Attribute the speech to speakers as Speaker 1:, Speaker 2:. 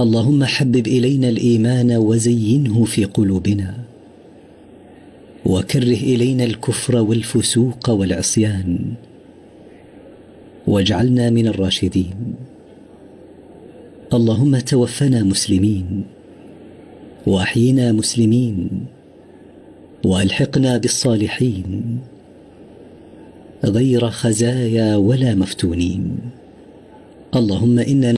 Speaker 1: اللهم حبب إلينا الإيمان وزينه في قلوبنا، وكره إلينا الكفر والفسوق والعصيان، واجعلنا من الراشدين. اللهم توفنا مسلمين، وأحينا مسلمين، وألحقنا بالصالحين غير خزايا ولا مفتونين. اللهم إنا